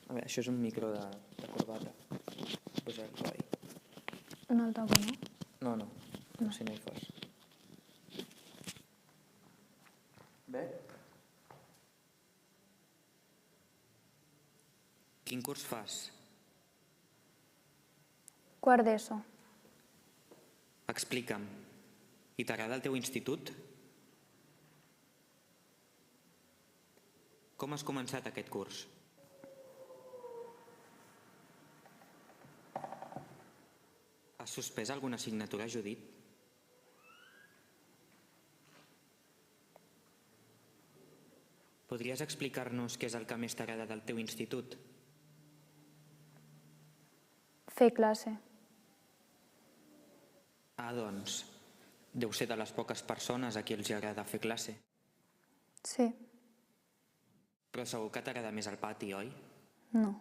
A veure, això és un micro de corbata. Posa el coi. No el toco, no? No, com si no hi fos. Bé? Quin curs fas? Quart d'ESO. Explica'm. I t'agrada el teu institut? Com has començat aquest curs? Has suspès alguna assignatura, Judit? Podries explicar-nos què és el que més t'agrada del teu institut? Fer classe. Doncs, deu ser de les poques persones a qui els agrada fer classe. Sí. Però segur que t'agrada més el pati, oi? No.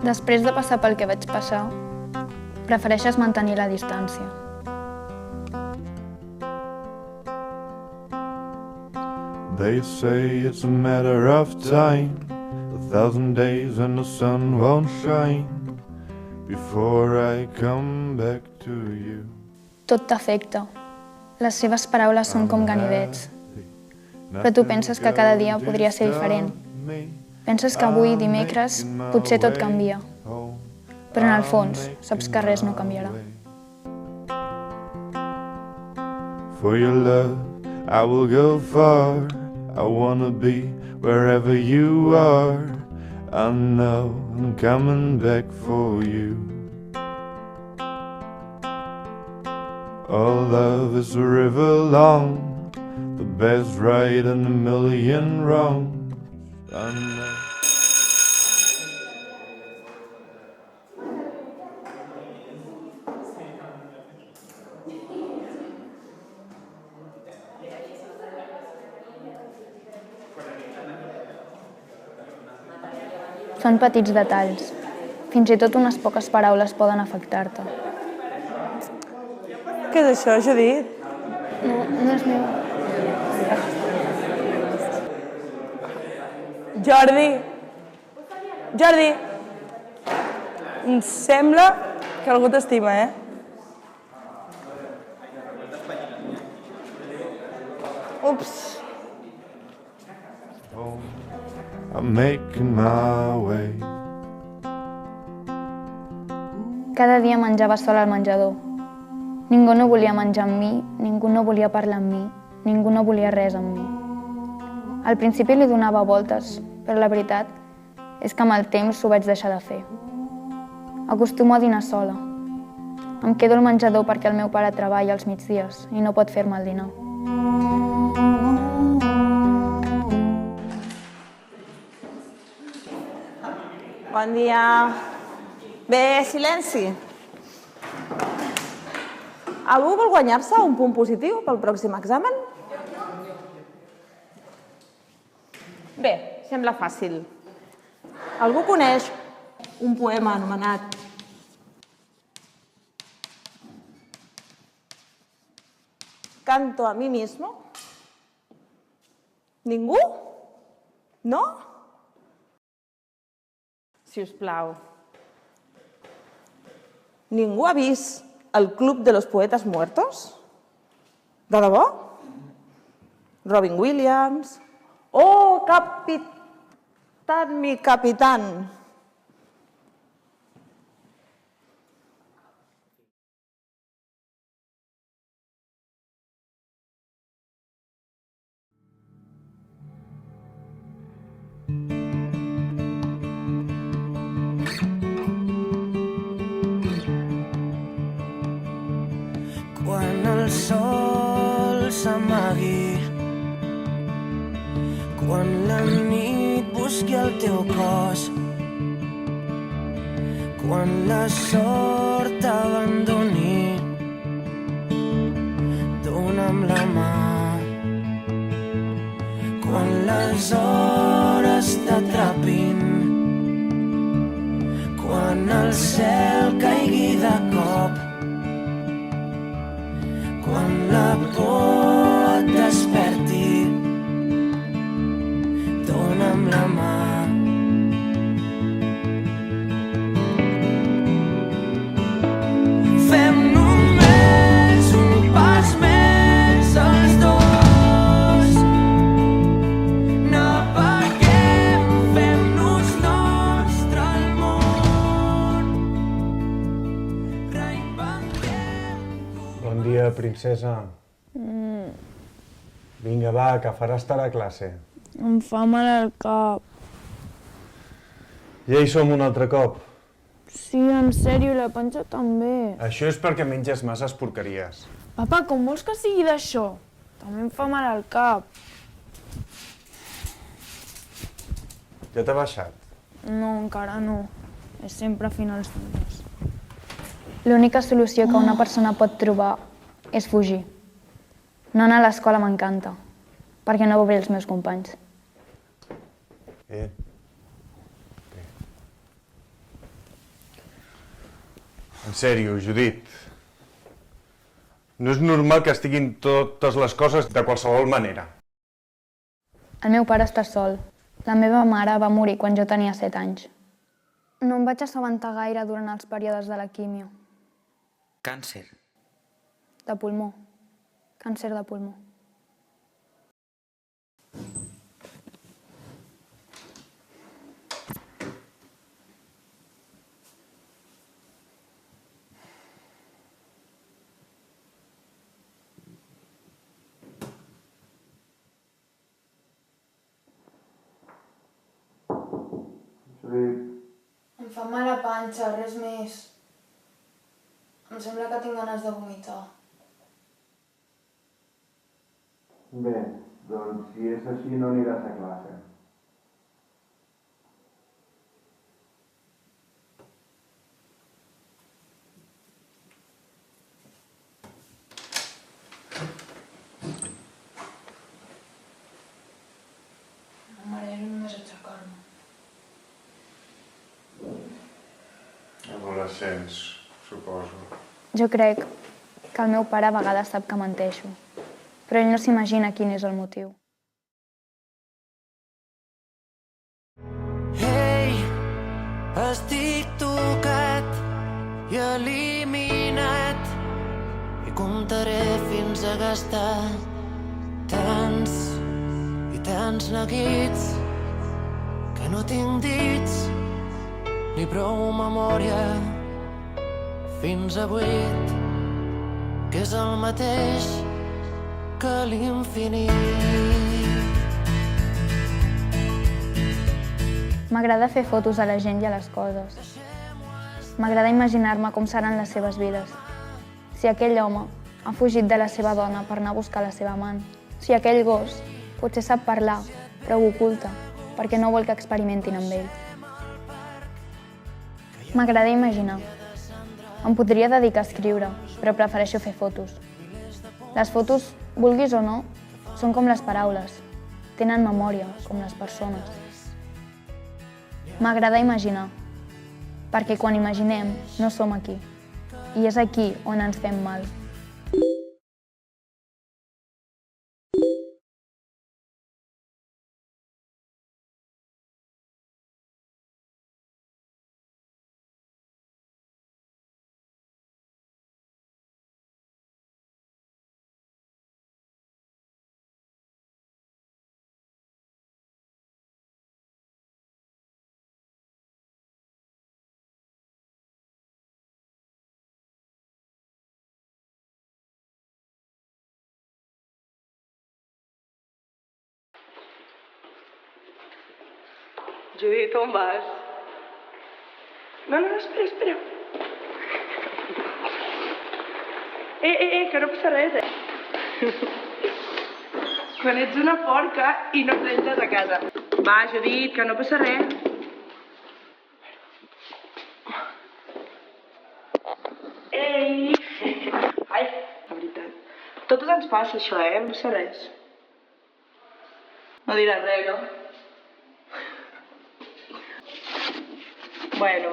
Després de passar pel que vaig passar, prefereixes mantenir la distància. They say it's a matter of time, 1,000 days and the sun won't shine before I come back to you. Tot t'afecta. Les seves paraules són com ganivets. Però tu penses que cada dia podria ser diferent. Penses que avui, dimecres, potser tot canvia. Però en el fons, saps que res no canviarà. For your love, I will go far. I wanna be wherever you are. I know I'm coming back for you. All love is a river long, the best right and a million wrongs. I know. Són petits detalls. Fins i tot unes poques paraules poden afectar-te. Què és això, Judit? No és meu. Jordi! Jordi! Em sembla que algú t'estima, eh? Ups! I'm making my way. Cada dia menjava sol al menjador. Ningú no volia menjar amb mi, ningú no volia parlar amb mi, ningú no volia res amb mi. Al principi li donava voltes, però la veritat és que amb el temps ho vaig deixar de fer. Acostumo a dinar sola. Em quedo al menjador perquè el meu pare treballa als migdies i no pot fer-me el dinar. Bon dia. Bé, silenci. Algú vol guanyar-se un punt positiu pel pròxim examen? Bé, sembla fàcil. Algú coneix un poema anomenat Canto a mí mismo? Ningú? No? Si us plau. Ningú ha vist el Club de los Poetas Muertos? De debò? Robin Williams? Oh, capitán, mi capitán! Quan el sol s'amagui, quan la nit busqui el teu cos, quan la sort t'abandoni, dona'm la mà. Quan les hores t'atrapin, quan el cel caigui de cop, quan la por et desperti, dona'm la mà. Fem només un pas més els dos. Naveguem, fem-nos nostre el món. Reinventem. Bon dia, princesa. Vinga, va, que faràs tard a classe. Em fa mal al cap. Ja hi som un altre cop. Sí, en sèrio, la panxa també. Això és perquè menges masses porqueries. Papa, com vols que sigui d'això? També em fa mal al cap. Ja t'ha baixat? No, encara no. És sempre a finals de mes. L'única solució que una persona pot trobar és fugir. No anar a l'escola m'encanta, perquè no veuré els meus companys. En sèrio, Judit. No és normal que estiguin totes les coses de qualsevol manera. El meu pare està sol. La meva mare va morir quan jo tenia 7 anys. No em vaig assabentar gaire durant els períodes de la químio. Càncer. De pulmó. Càncer de pulmó. Em fa mal la panxa, res més. Em sembla que tinc ganes de vomitar. Bé, doncs si és així no aniràs a classe. Em mareo només aixecar-me. Adolescents, suposo. Jo crec que el meu pare a vegades sap que menteixo, però ell no s'imagina quin és el motiu. Ei, estic tocat i eliminat i comptaré fins a gastar tants i tants neguits que no tinc dits ni prou memòria fins a 8, que és el mateix que l'infinit. M'agrada fer fotos a la gent i a les coses. M'agrada imaginar-me com seran les seves vides. Si aquell home ha fugit de la seva dona per anar a buscar la seva amant. Si aquell gos potser sap parlar, però ho oculta, perquè no vol que experimentin amb ell. M'agrada imaginar. Em podria dedicar a escriure, però prefereixo fer fotos. Les fotos, vulguis o no, són com les paraules. Tenen memòria, com les persones. M'agrada imaginar, perquè quan imaginem no som aquí. I és aquí on ens fem mal. Judit, on vas? No, espera. Que no passa res, Quan ets una porca i no trenges a casa. Va, Judit, que no passa res. ens passa això, no sé res. No diràs res, no? Bueno.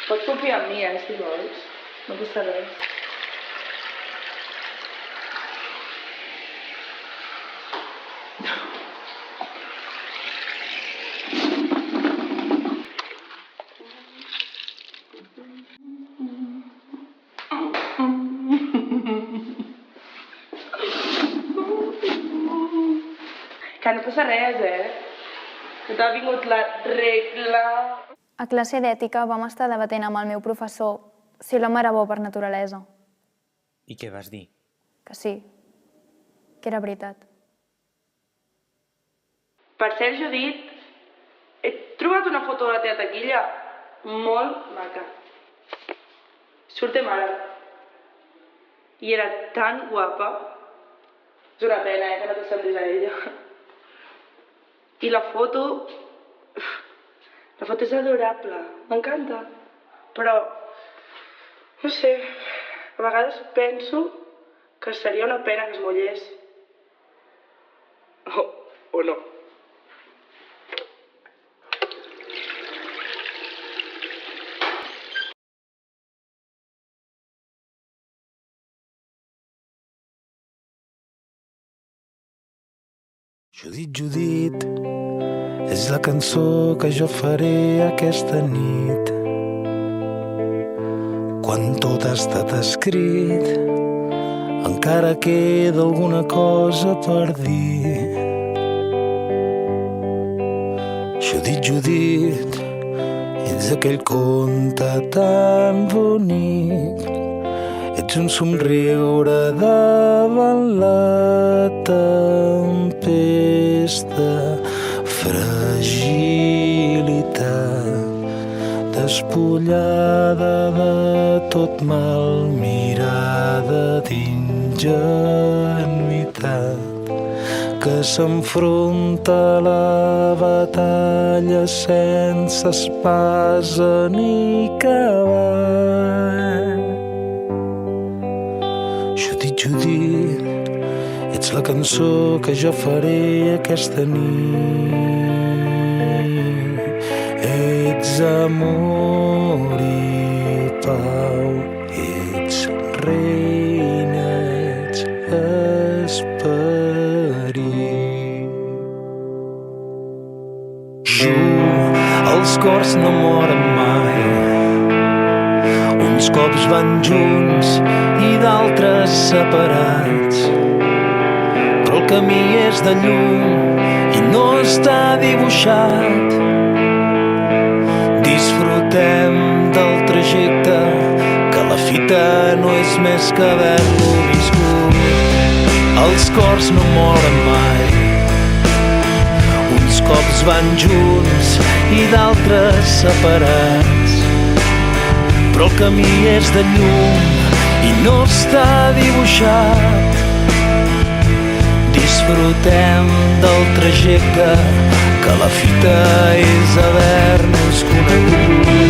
Pots confiar en mi, si vols. No passa res. Que no passa res, que t'ha vingut la regla. A classe d'ètica vam estar debatent amb el meu professor si l'home era bo per naturalesa. I què vas dir? Que sí, que era veritat. Per cert, Judit, he trobat una foto de la teva taquilla molt maca. Surtem ara. I era tan guapa. És una pena, que no t'assemblis a ella. I la foto és adorable, m'encanta. Però, no sé, a vegades penso que seria una pena que es mullés. O no. Judit, és la cançó que jo faré aquesta nit. Quan tot ha estat escrit, encara queda alguna cosa per dir. Judit, ets aquell conte tan bonic. Ets un somriure davant la tempesta, fragilitat, despullada de tot mal, mirada d'ingenuïtat, que s'enfronta a la batalla sense espasa ni cavall. Judit, ets la cançó que jo faré aquesta nit. Ets amor i pau, ets reina, ets esperit. Els cors no moren mai, uns cops van junts i d'altres separats, però el camí és de llum i no està dibuixat. Disfrutem del trajecte, que la fita no és més que haver-lo viscut. Els cors no moren mai, uns cops van junts i d'altres separats, però el camí és de llum i no està dibuixat. Disfrutem del trajecte, que la fita és haver-nos conegut.